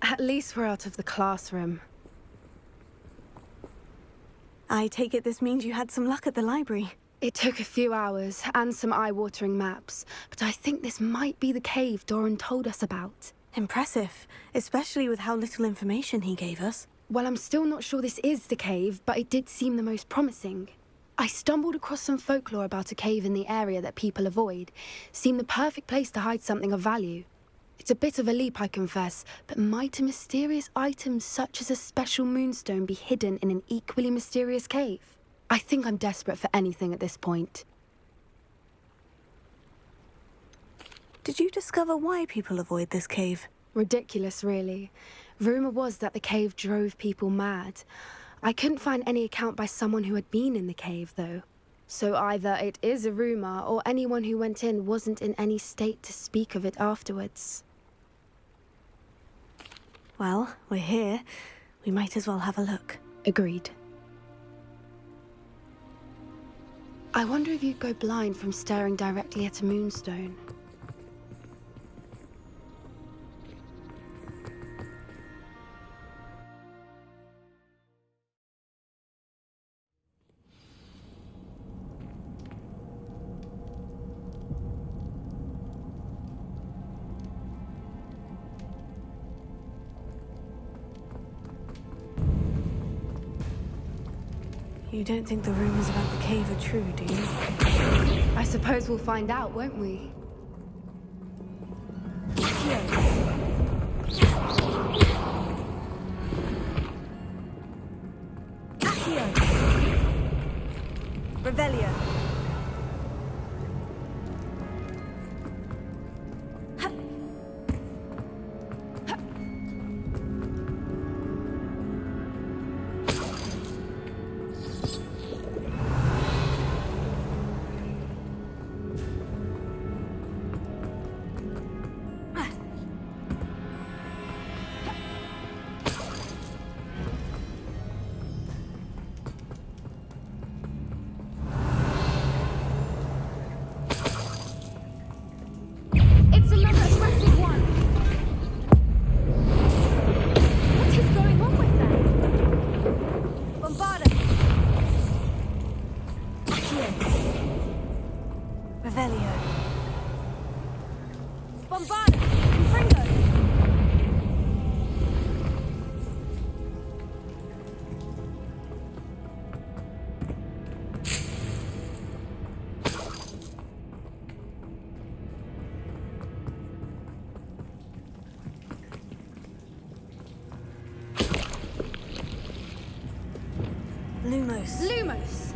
At least we're out of the classroom. I take it this means you had some luck at the library. It took a few hours and some eye-watering maps, but I think this might be the cave Doran told us about. Impressive, especially with how little information he gave us. Well, I'm still not sure this is the cave, but it did seem the most promising. I stumbled across some folklore about a cave in the area that people avoid. Seemed the perfect place to hide something of value. It's a bit of a leap, I confess, but might a mysterious item such as a special moonstone be hidden in an equally mysterious cave? I think I'm desperate for anything at this point. Did you discover why people avoid this cave? Ridiculous, really. Rumour was that the cave drove people mad. I couldn't find any account by someone who had been in the cave, though. So either it is a rumour, or anyone who went in wasn't in any state to speak of it afterwards. Well, we're here. We might as well have a look. Agreed. I wonder if you'd go blind from staring directly at a moonstone. You don't think the rumors about the cave are true, do you? I suppose we'll find out, won't we? Revelio. Lumos. Lumos!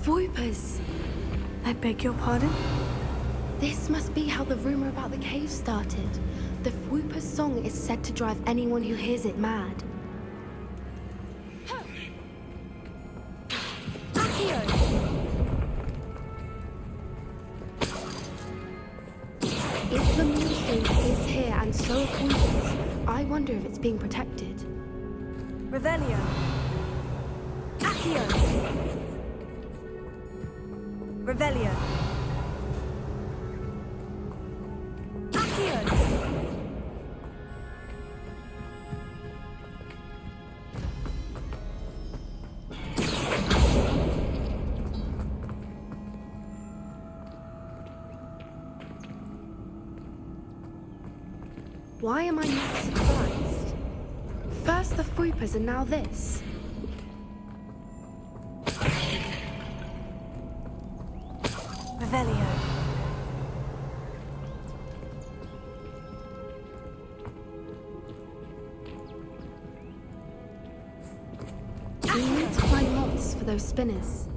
Voipers! I beg your pardon? This must be how the rumor about the cave started. The Whooper's song is said to drive anyone who hears it mad. If the moonstone is here and so are Whoopers, I wonder if it's being protected. Revelio. Accio. Revelio. Accio. Why am I not surprised? First the Fuipas and now this. Revelio. We need to find moths for those spinners.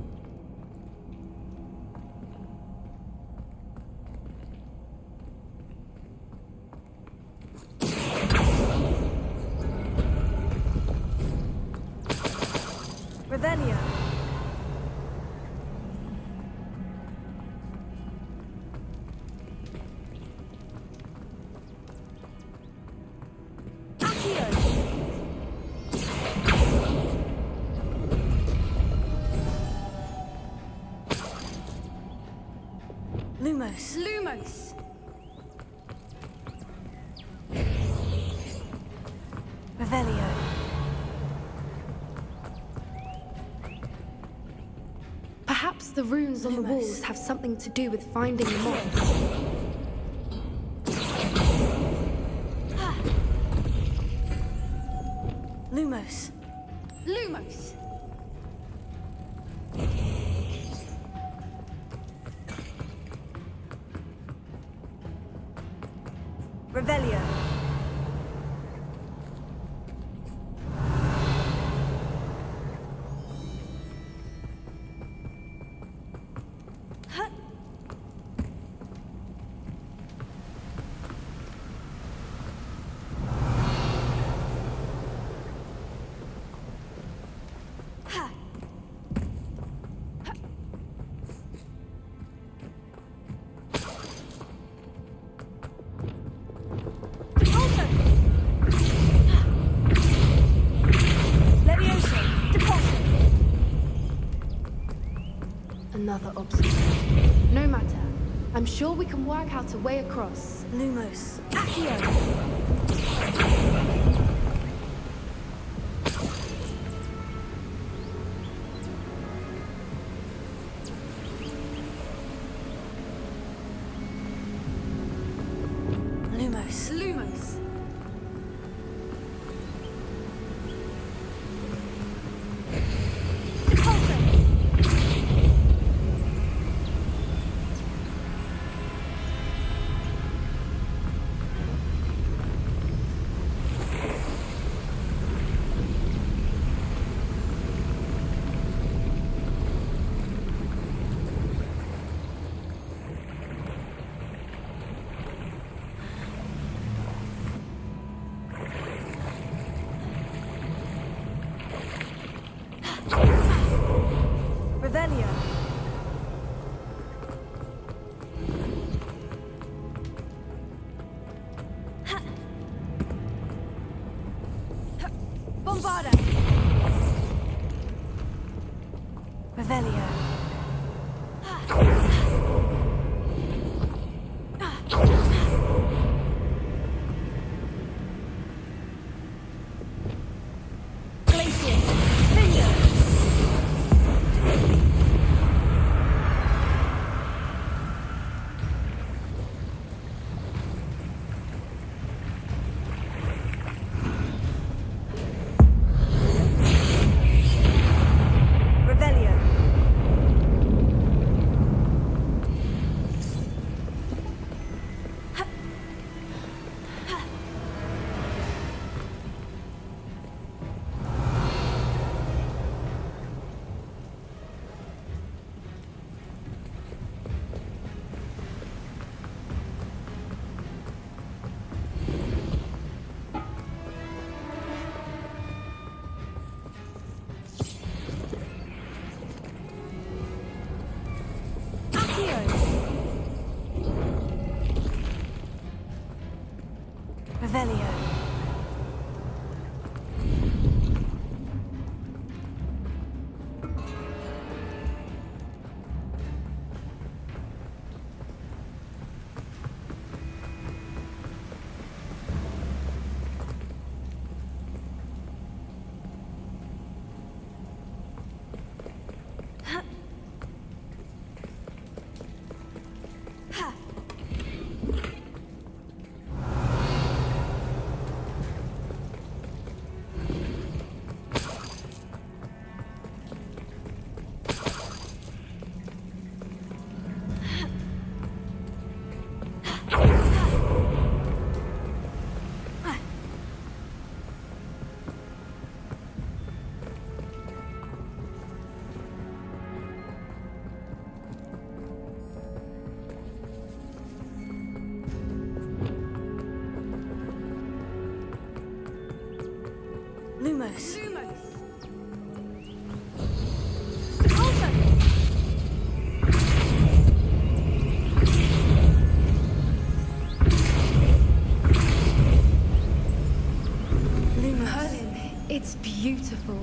Revelio. Accio. Lumos. Lumos! Revelio. Perhaps the runes on the Lumos. walls have something to do with finding the moths. Lumos. Lumos! Revelio. Another obstacle. No matter. I'm sure we can work out a way across. Lumos. Accio. Lumos. Lumos! Revelio. Bombarda. Revelio. Glacius. Finger. Revelio. Lumos. Merlin, it's beautiful.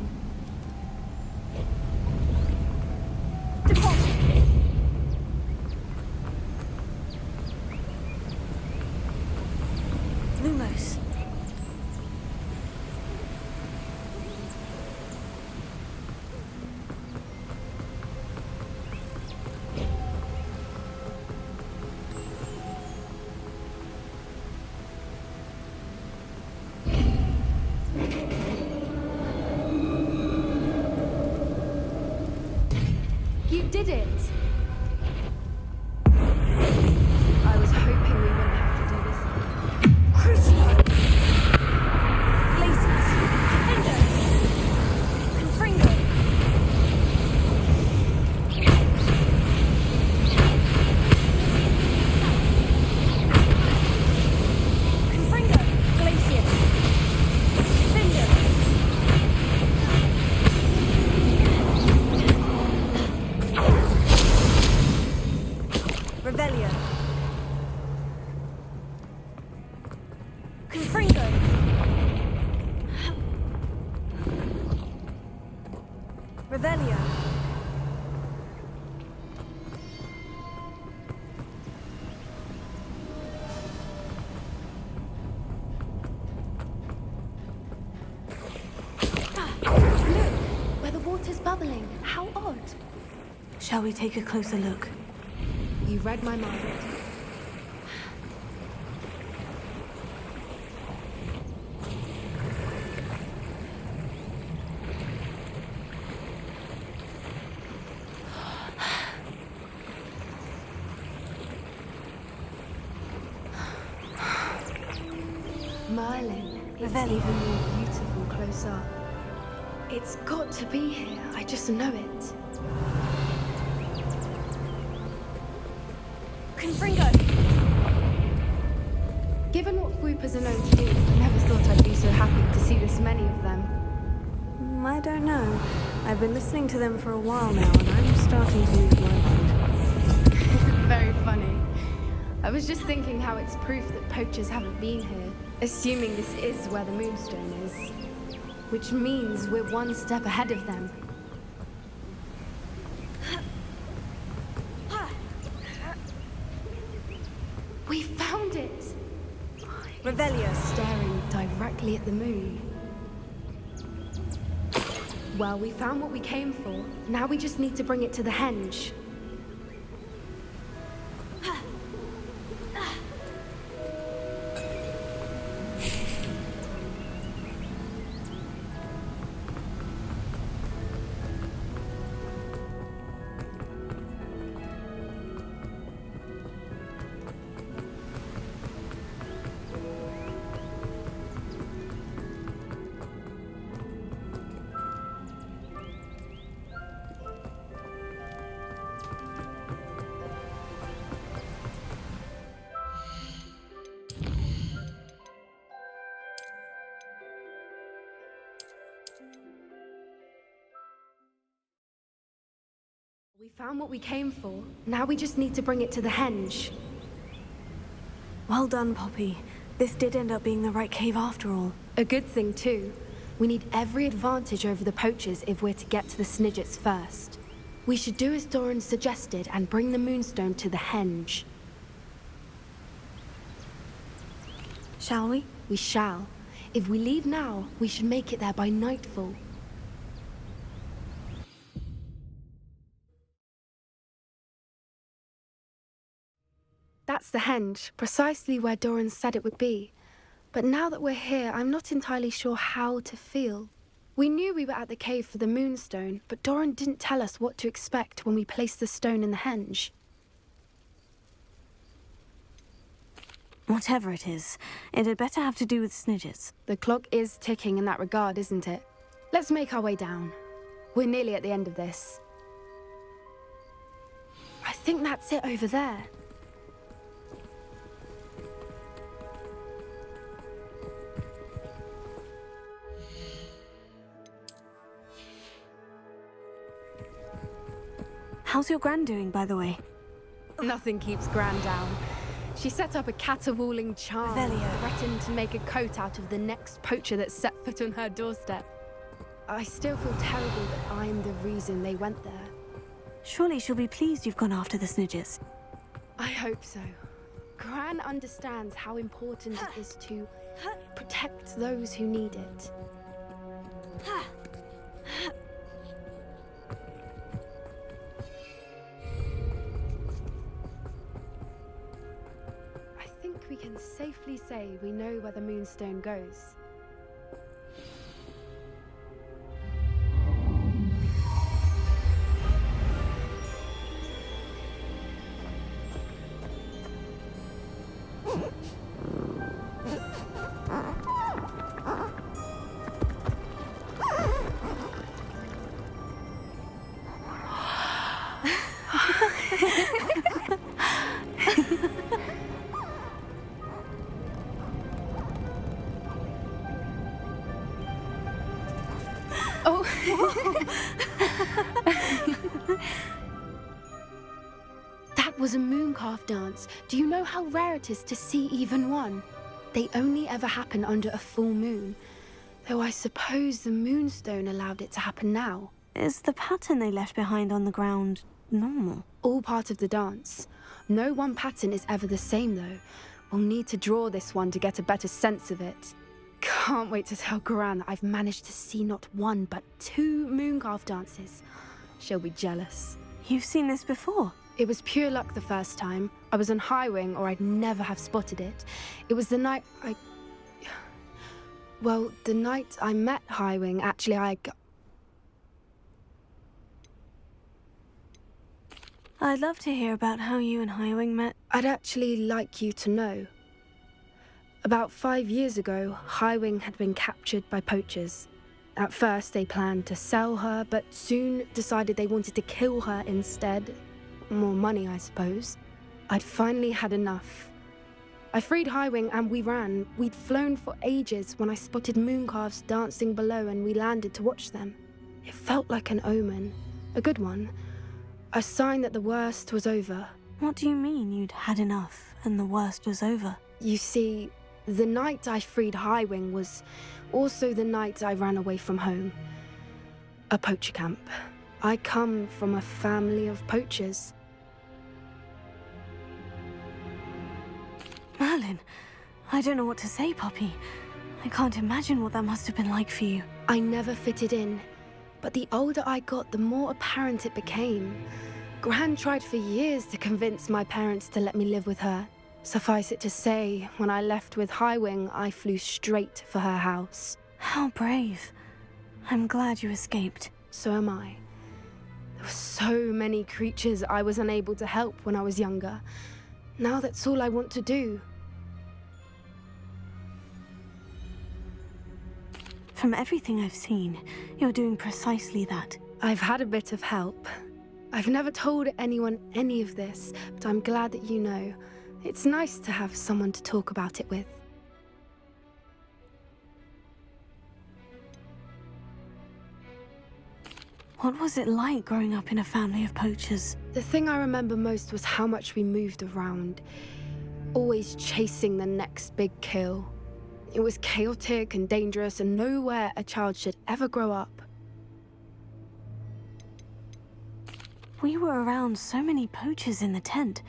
Lumos. You did it! I was hoping we wouldn't have to do this again. Crucio. Glaciers. Defender. Confringo. Confringo. Glaciers. Defender. Revelio. Confringo. Revelio. Look, where the water's bubbling. How odd. Shall we take a closer look? You read my mind. Merlin, it's Revelio. even more beautiful close up. It's got to be here, I just know it. Confringo. Given what swoopers are known to do, I never thought I'd be so happy to see this many of them. I don't know. I've been listening to them for a while now, and I'm starting to lose my mind. Very funny. I was just thinking how it's proof that poachers haven't been here, assuming this is where the Moonstone is. Which means we're one step ahead of them. We found it! Revelio. Staring directly at the moon. Well, we found what we came for. Now we just need to bring it to the henge. We found what we came for. Now we just need to bring it to the henge. Well done, Poppy. This did end up being the right cave after all. A good thing, too. We need every advantage over the poachers if we're to get to the Snidgets first. We should do as Doran suggested and bring the Moonstone to the henge. Shall we? We shall. If we leave now, we should make it there by nightfall. That's the henge, precisely where Doran said it would be. But now that we're here, I'm not entirely sure how to feel. We knew we were at the cave for the Moonstone, but Doran didn't tell us what to expect when we placed the stone in the henge. Whatever it is, it had better have to do with Snidgets. The clock is ticking in that regard, isn't it? Let's make our way down. We're nearly at the end of this. I think that's it over there. How's your gran doing, by the way? Nothing keeps Gran down. She set up a caterwauling charm and Revelio. threatened to make a coat out of the next poacher that set foot on her doorstep. I still feel terrible that I'm the reason they went there. Surely she'll be pleased you've gone after the Snidgets. I hope so. Gran understands how important it is to protect those who need it. I think we can safely say we know where the Moonstone goes. Oh. That was a mooncalf dance. Do you know how rare it is to see even one? They only ever happen under a full moon. Though I suppose the Moonstone allowed it to happen now. Is the pattern they left behind on the ground normal? All part of the dance. No one pattern is ever the same though. We'll need to draw this one to get a better sense of it. Can't wait to tell Gran that I've managed to see not one but 2 mooncalf dances. She'll be jealous. You've seen this before? It was pure luck the first time. I was on Highwing or I'd never have spotted it. It was the night the night I met Highwing, actually I'd love to hear about how you and Highwing met. I'd actually like you to know. About 5 years ago, Highwing had been captured by poachers. At first, they planned to sell her, but soon decided they wanted to kill her instead. More money, I suppose. I'd finally had enough. I freed Highwing and we ran. We'd flown for ages when I spotted mooncalves dancing below and we landed to watch them. It felt like an omen. A good one. A sign that the worst was over. What do you mean you'd had enough and the worst was over? You see, the night I freed Highwing was also the night I ran away from home. A poacher camp. I come from a family of poachers. Merlin, I don't know what to say, Poppy. I can't imagine what that must have been like for you. I never fitted in, but the older I got, the more apparent it became. Gran tried for years to convince my parents to let me live with her. Suffice it to say, when I left with Highwing, I flew straight for her house. How brave. I'm glad you escaped. So am I. There were so many creatures I was unable to help when I was younger. Now that's all I want to do. From everything I've seen, you're doing precisely that. I've had a bit of help. I've never told anyone any of this, but I'm glad that you know. It's nice to have someone to talk about it with. What was it like growing up in a family of poachers? The thing I remember most was how much we moved around, always chasing the next big kill. It was chaotic and dangerous and nowhere a child should ever grow up. We were around so many poachers in the tent.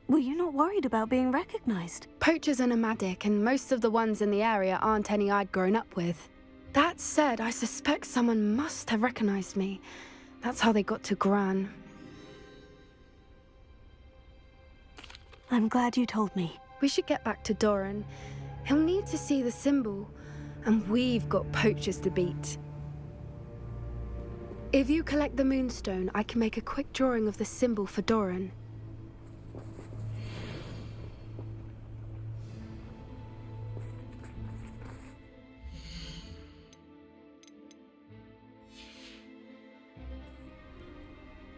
Were you not worried about being recognized? Poachers are nomadic and most of the ones in the area aren't any I'd grown up with. That said, I suspect someone must have recognized me. That's how they got to Gran. I'm glad you told me. We should get back to Doran. He'll need to see the symbol, and we've got poachers to beat. If you collect the Moonstone, I can make a quick drawing of the symbol for Doran.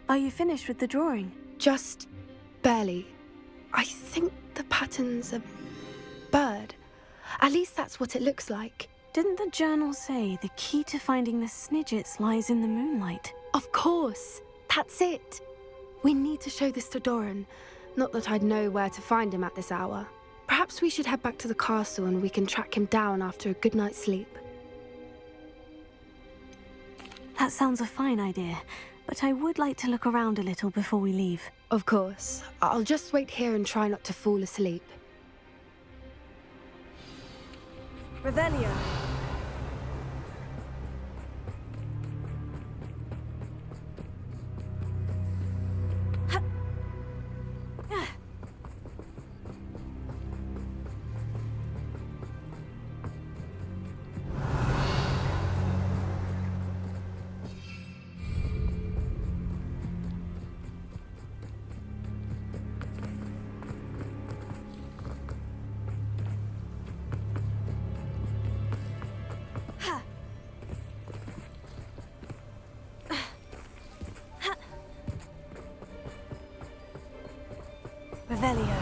Are you finished with the drawing? Just barely. I think the pattern's a bird. At least that's what it looks like. Didn't the journal say the key to finding the Snidgets lies in the moonlight? Of course. course. That's it. We need to show this to Doran. Not that I'd know where to find him at this hour. Perhaps we should head back to the castle and we can track him down after a good night's sleep. That sounds a fine idea, but I would like to look around a little before we leave. Of course. I'll just wait here and try not to fall asleep. Revelio. Revelio.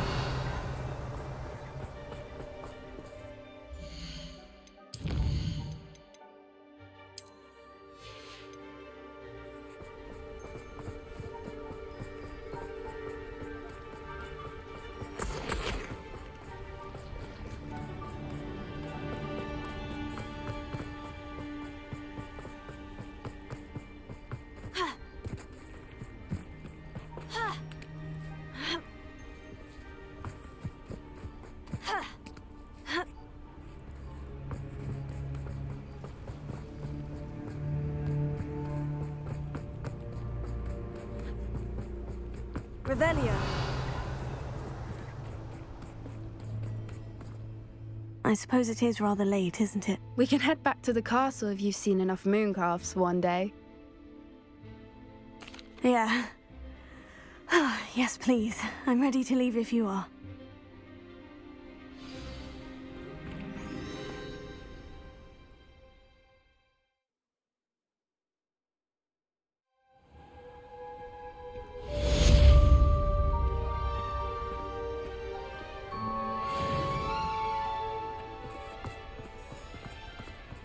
Revelio. I suppose it is rather late, isn't it? We can head back to the castle if you've seen enough mooncalves one day. Yeah. Yes, please. I'm ready to leave if you are.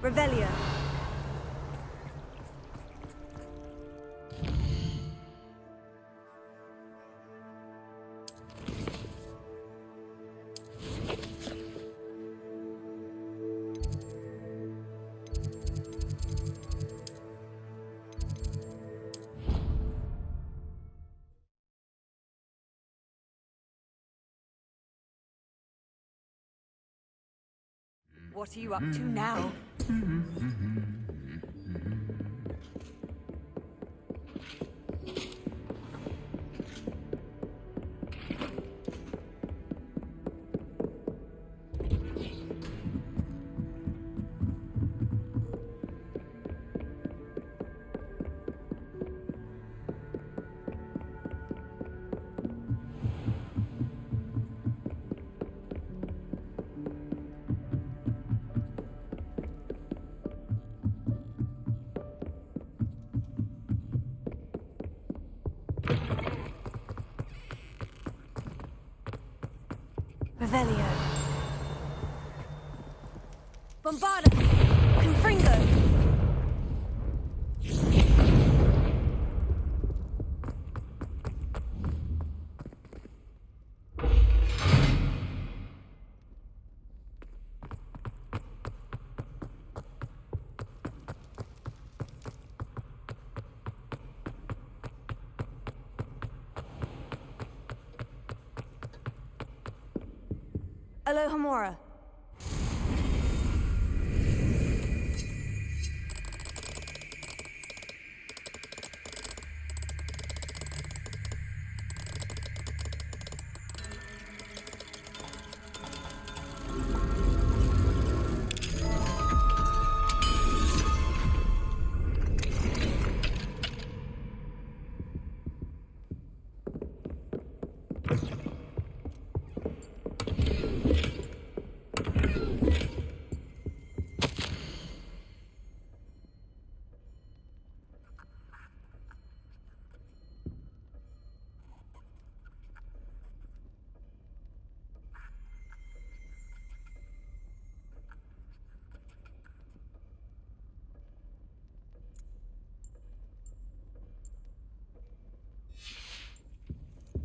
Revelio. What are you up to now? Revelio. Bombarda! Confringo! Alohomora.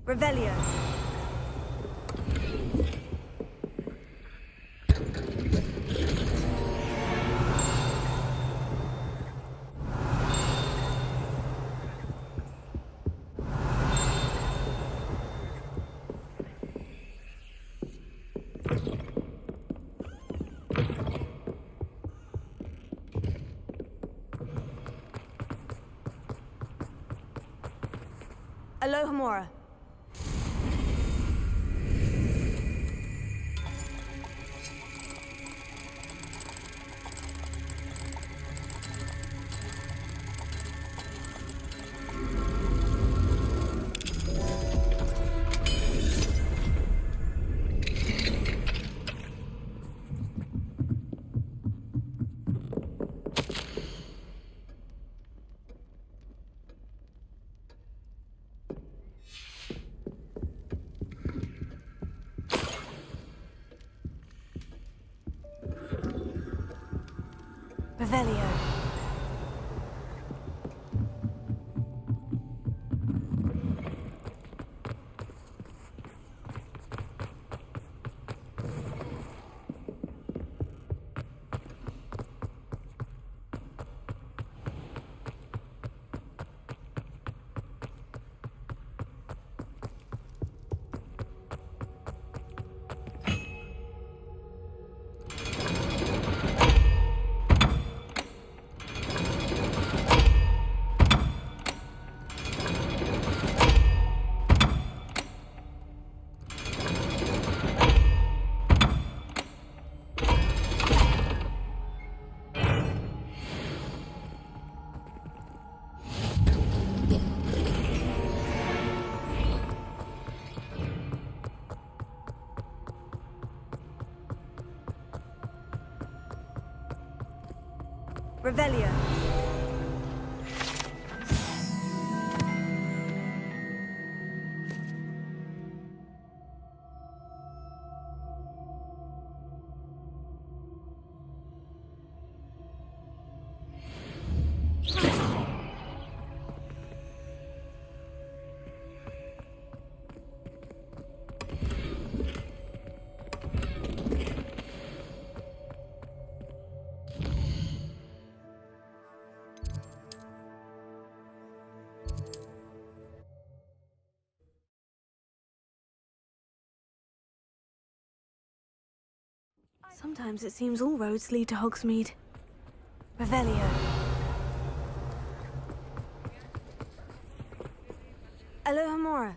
Revelio. Alohomora. Revelio. Revelio. Sometimes it seems all roads lead to Hogsmeade. Revelio. Alohomora.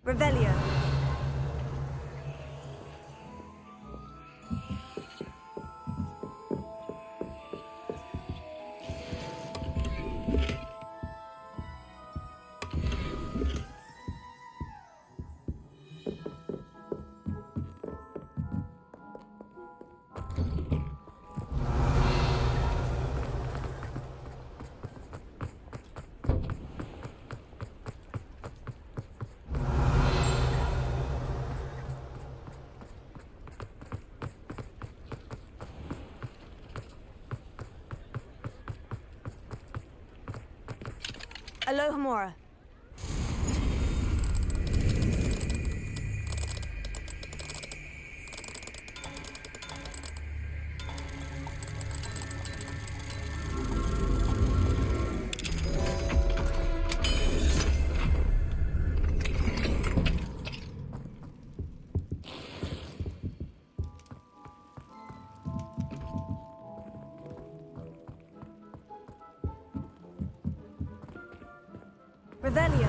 Revelio. Alohomora. Revelio.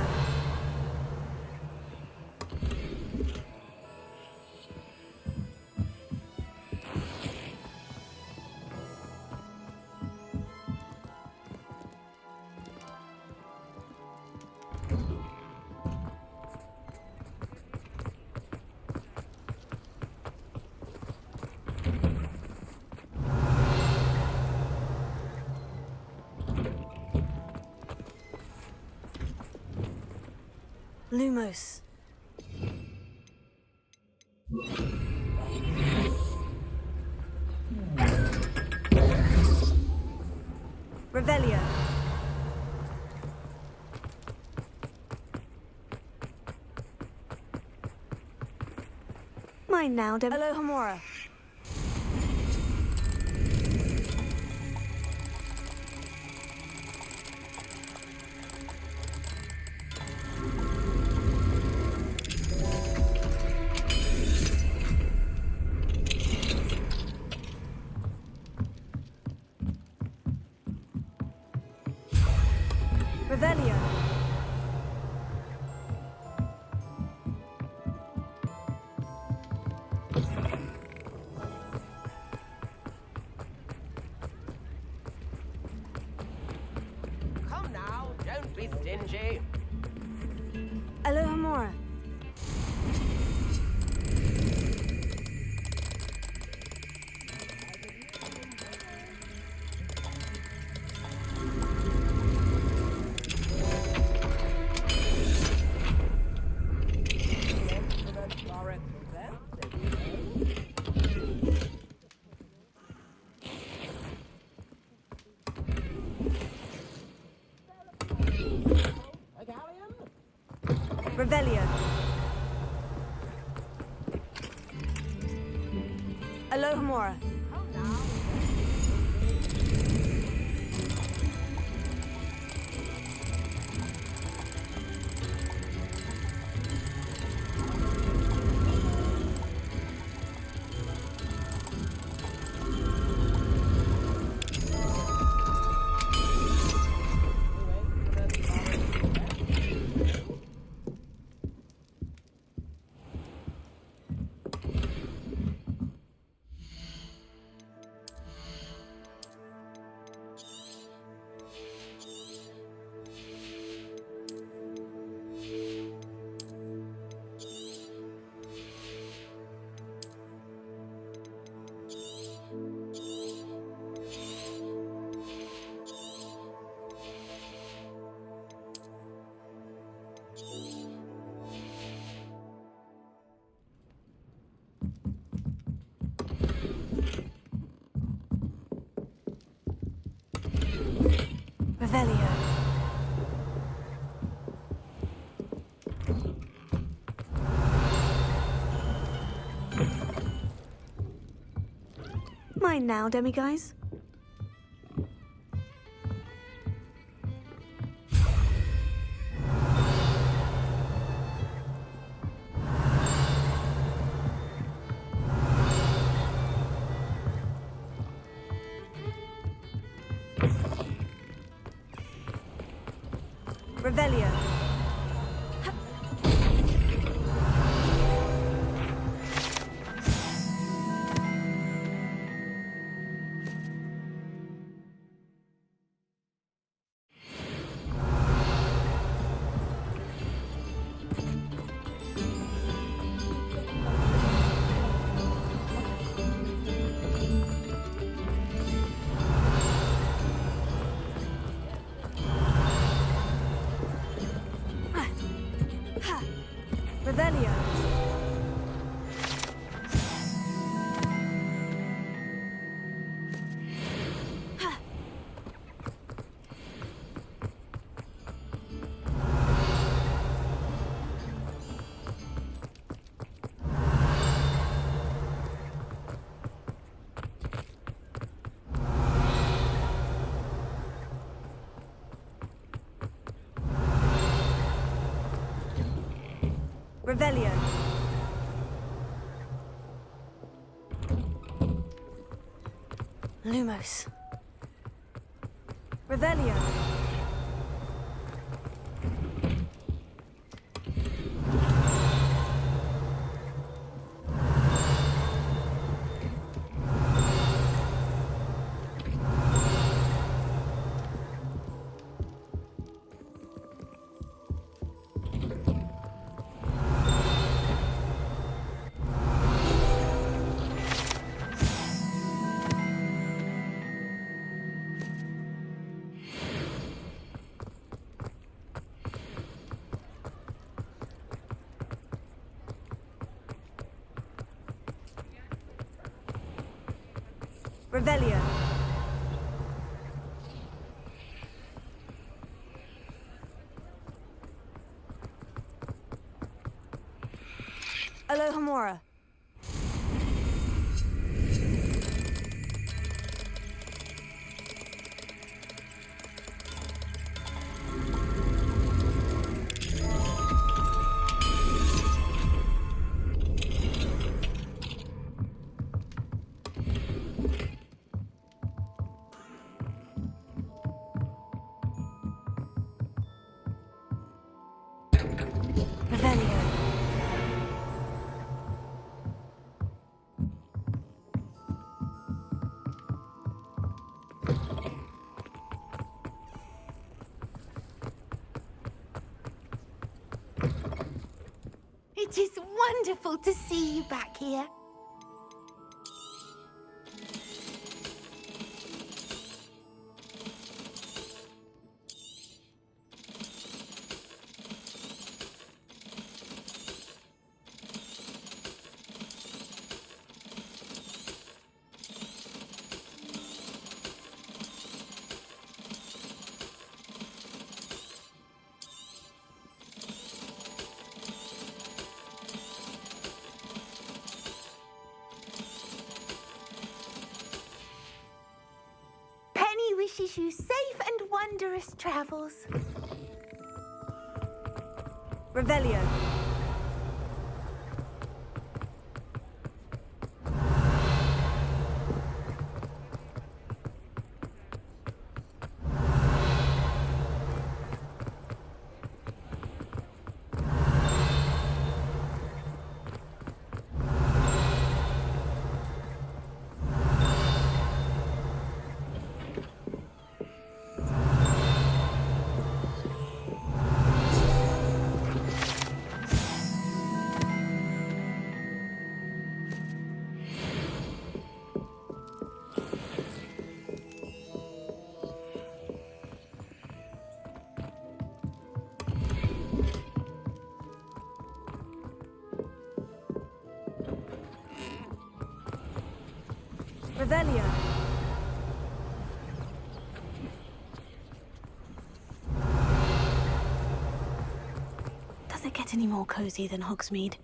Lumos. Revelio. Mine now, Alohomora. Revelio. Come now, don't be stingy. Alohomora. Revelio. Alohomora. Revelio. Mine now, demiguise. Revelio. Revelio. Revelio. Lumos. Revelio. Revelio. Alohomora. Revelio. It is wonderful to see you back here. Penny wishes you safe and wondrous travels. Revelio. Revelio. Does it get any more cozy than Hogsmeade?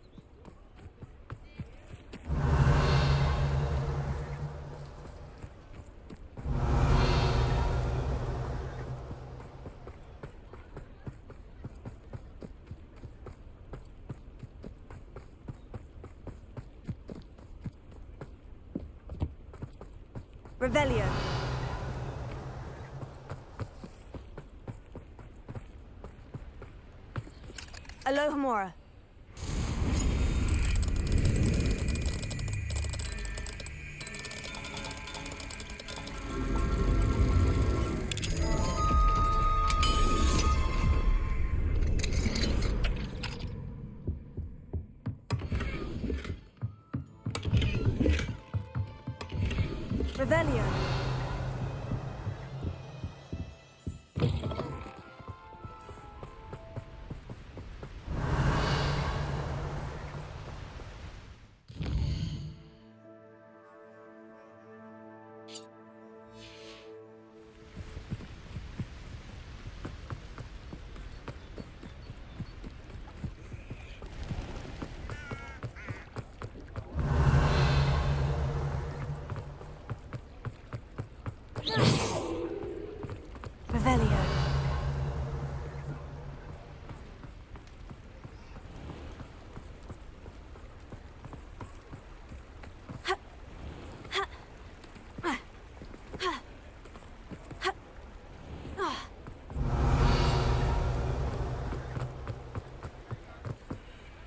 Revelio. Alohomora. Revelio. Revelio.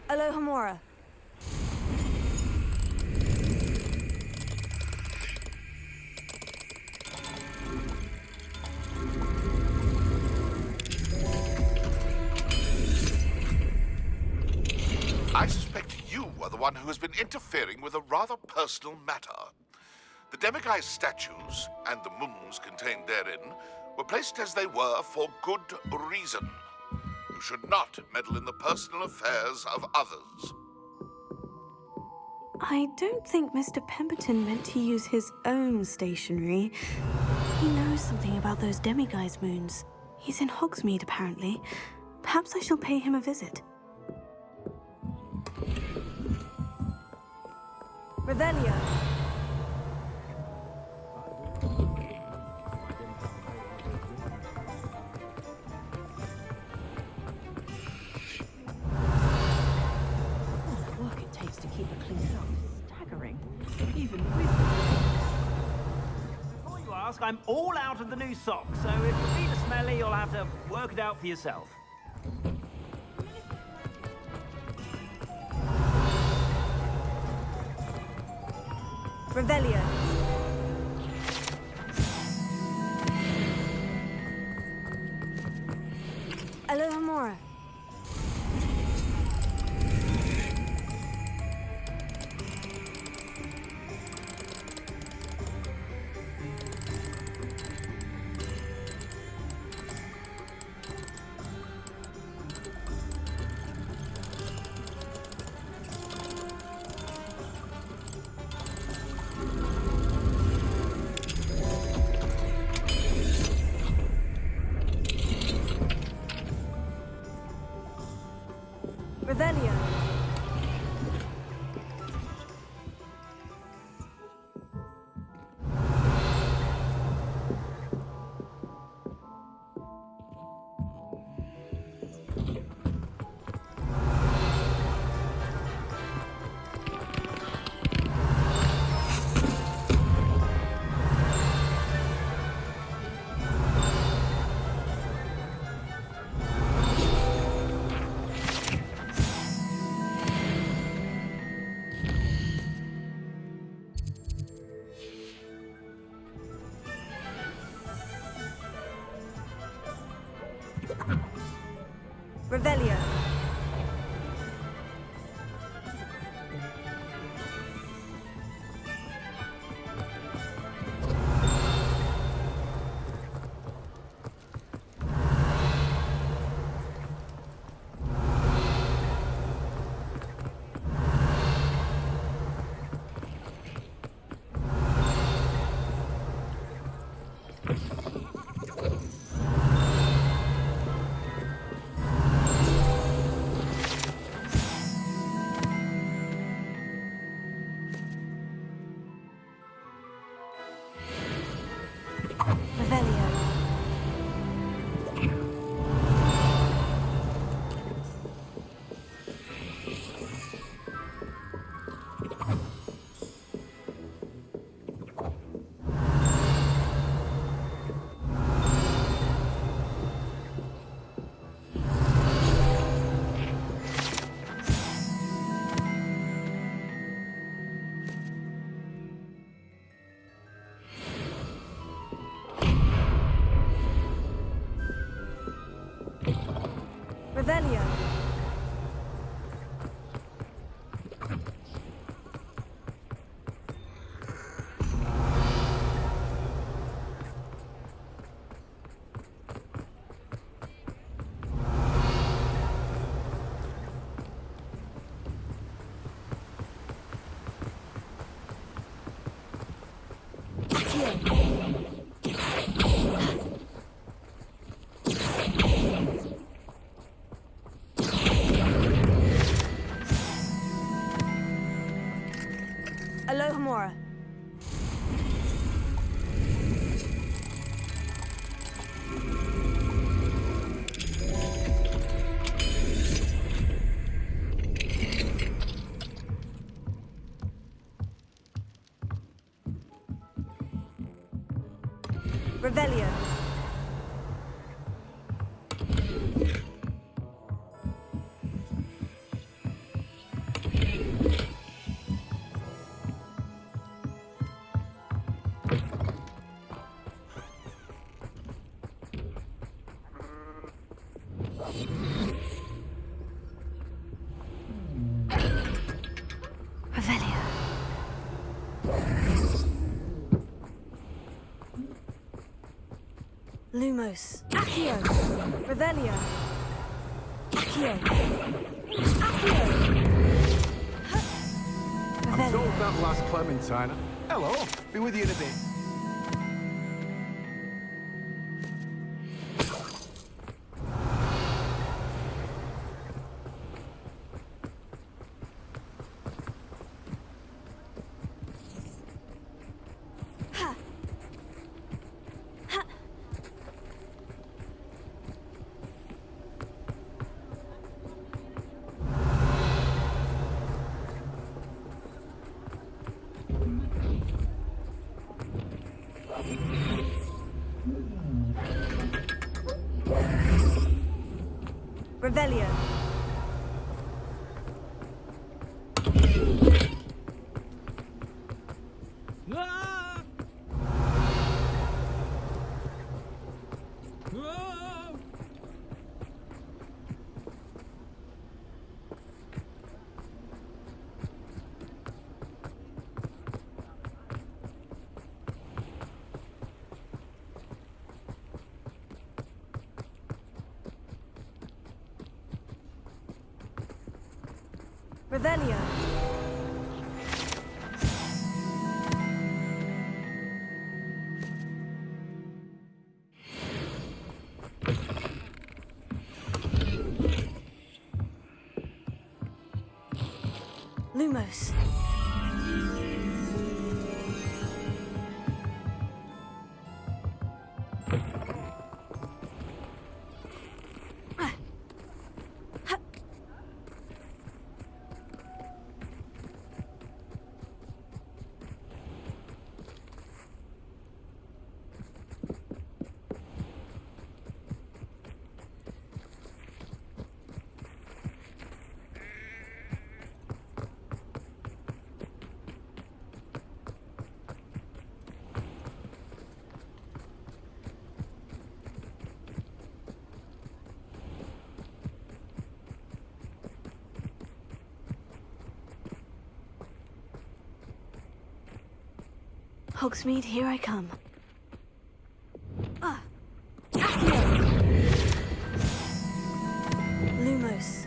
Alohomora. I suspect you are the one who has been interfering with a rather personal matter. The Demiguise statues and the moons contained therein were placed as they were for good reason. You should not meddle in the personal affairs of others. I don't think Mr. Pemberton meant to use his own stationery. He knows something about those demiguise moons. He's in Hogsmeade, apparently. Perhaps I shall pay him a visit. Revelio. The work it takes to keep a clean up is staggering, even with... Before you ask, I'm all out of the new socks, so if your feet are smelly, you'll have to work it out for yourself. Revelio. Alohomora. Revelio. Revelio. Revelio. Revelio. Alohomora. Revelio. Revelio. Lumos. Accio. Revelio. Accio. Accio. Revelio. Sold that last Clementine. Hello, be with you in a bit. Revelio. Revelio. Lumos. Hogsmeade, here I come. Lumos.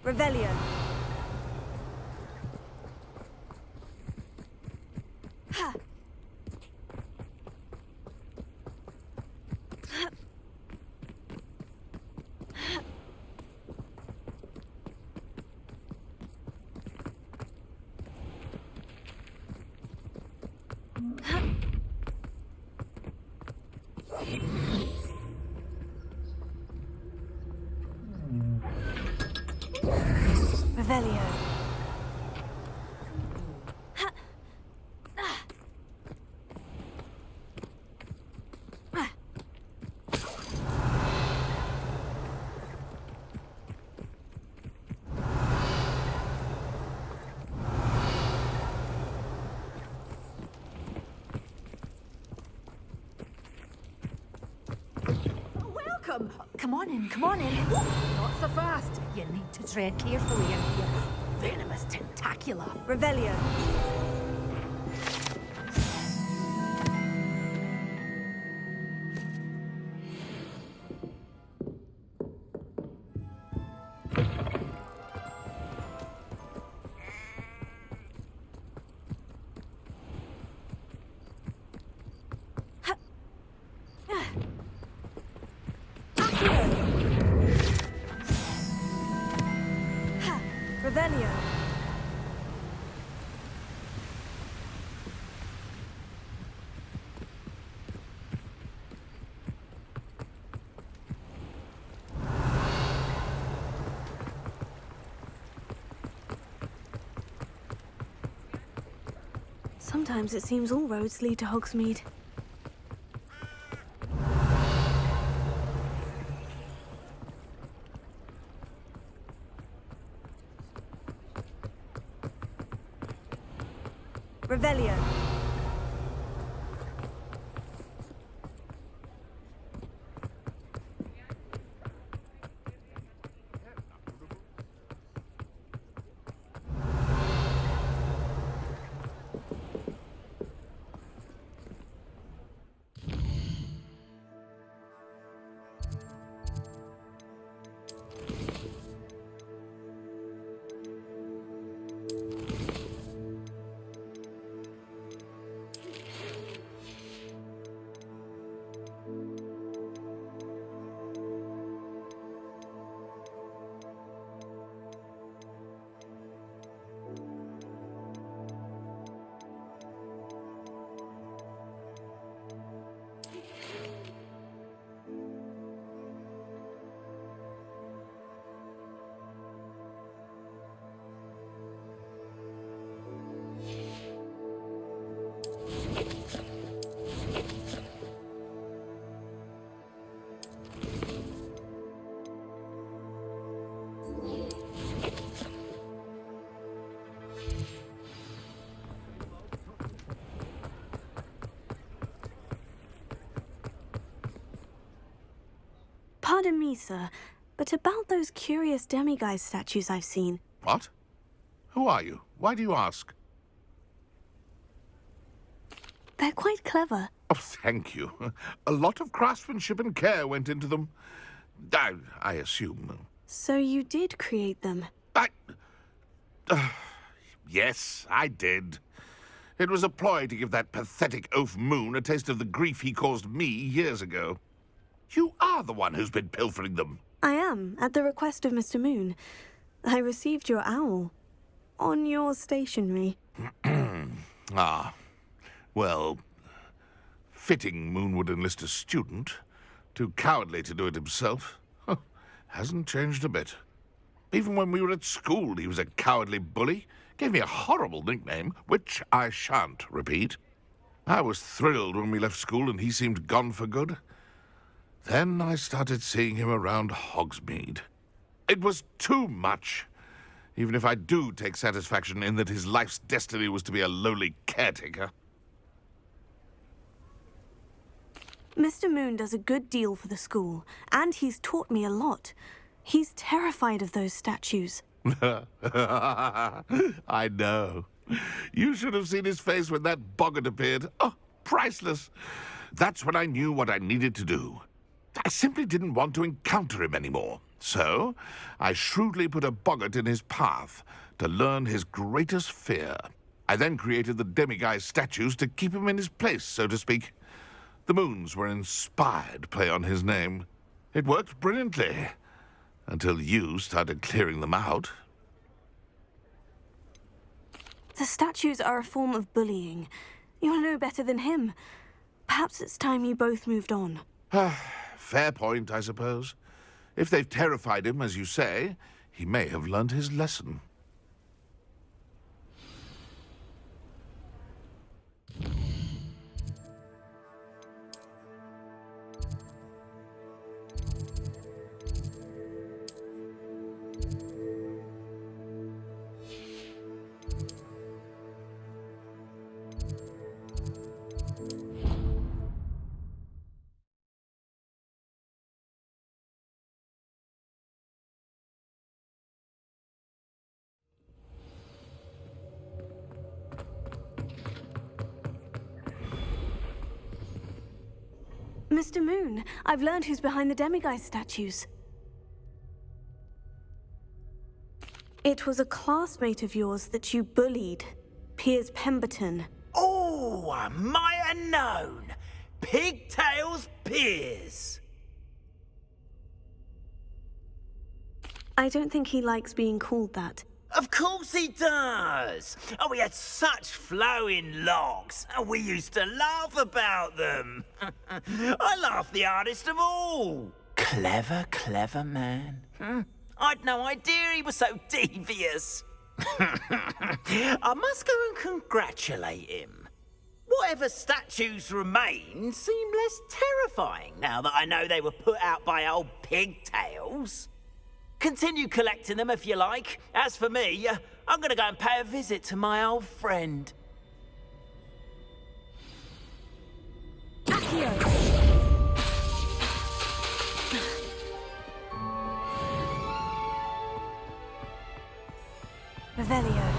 Revelio. Ha. Revelio. Welcome. Come on in, come on in. Not so fast. You need to tread carefully in here. Venomous tentacula. Revelio. Revelio. Sometimes it seems all roads lead to Hogsmeade. Revelio. Pardon me, sir, but about those curious demiguise statues I've seen. What? Who are you? Why do you ask? They're quite clever. Oh, thank you. A lot of craftsmanship and care went into them. I assume. So you did create them? Yes, I did. It was a ploy to give that pathetic oaf Moon a taste of the grief he caused me years ago. You are the one who's been pilfering them. I am, at the request of Mr. Moon. I received your owl. On your stationery. Ah. Well, fitting Moon would enlist a student. Too cowardly to do it himself. Hasn't changed a bit. Even when we were at school, he was a cowardly bully. Gave me a horrible nickname, which I shan't repeat. I was thrilled when we left school and he seemed gone for good. Then I started seeing him around Hogsmeade. It was too much, even if I do take satisfaction in that his life's destiny was to be a lowly caretaker. Mr. Moon does a good deal for the school, and he's taught me a lot. He's terrified of those statues. I know. You should have seen his face when that boggart appeared. Oh, priceless. That's when I knew what I needed to do. I simply didn't want to encounter him anymore. So, I shrewdly put a boggart in his path to learn his greatest fear. I then created the demiguise statues to keep him in his place, so to speak. The Moons were an inspired play on his name. It worked brilliantly, until you started clearing them out. The statues are a form of bullying. You're no better than him. Perhaps it's time you both moved on. Fair point, I suppose. If they've terrified him, as you say, he may have learned his lesson. Mr. Moon, I've learned who's behind the demiguise statues. It was a classmate of yours that you bullied, Piers Pemberton. Oh, I might have known. Pigtails Piers. I don't think he likes being called that. Of course he does. Oh, we had such flowing locks, and we used to laugh about them. I laughed the hardest of all. Clever, clever man. I'd no idea he was so devious. I must go and congratulate him. Whatever statues remain seem less terrifying now that I know they were put out by old pigtails. Continue collecting them if you like. As for me, I'm gonna go and pay a visit to my old friend. Revelio.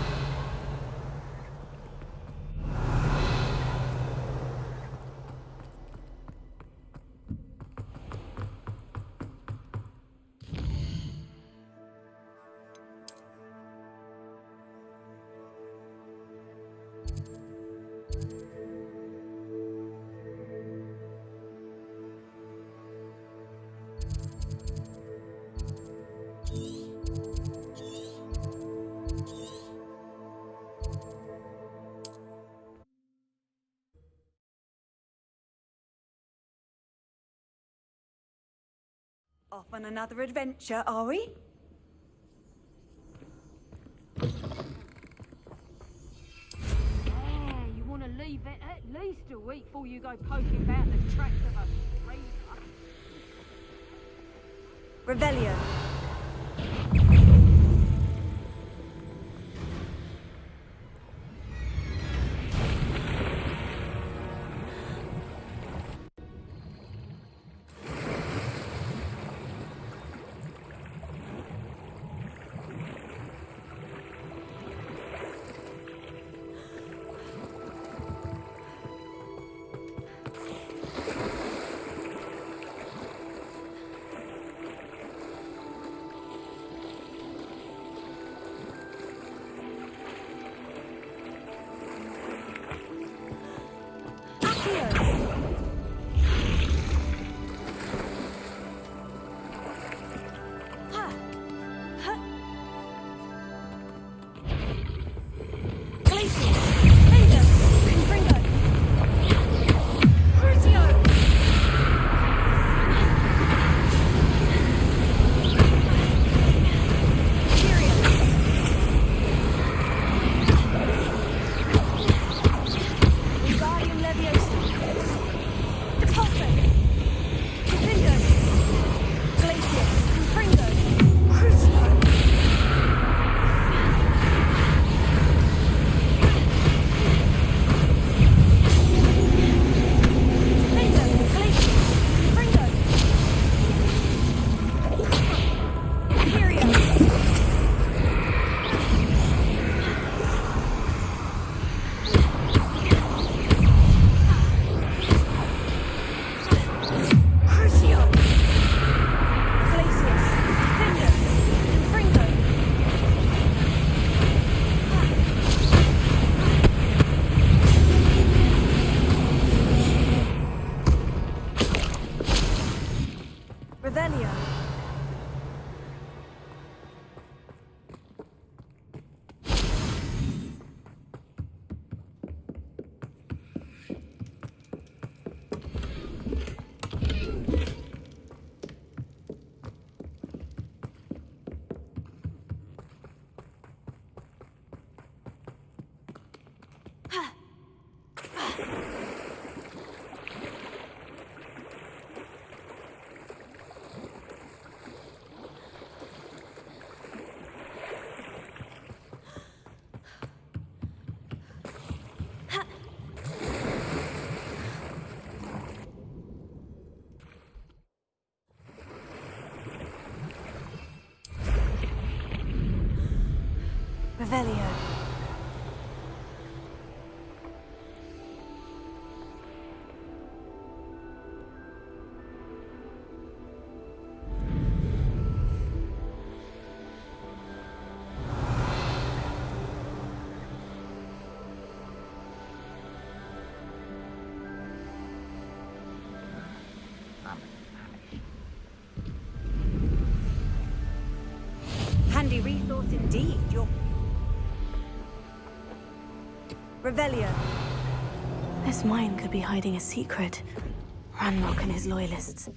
Off on another adventure, are we? Yeah, you want to leave it at least a week before you go poking about the tracks of a reaver. Revelio. Revelio. Handy resource indeed. You're Revelio. This mine could be hiding a secret. Ranrock and his loyalists.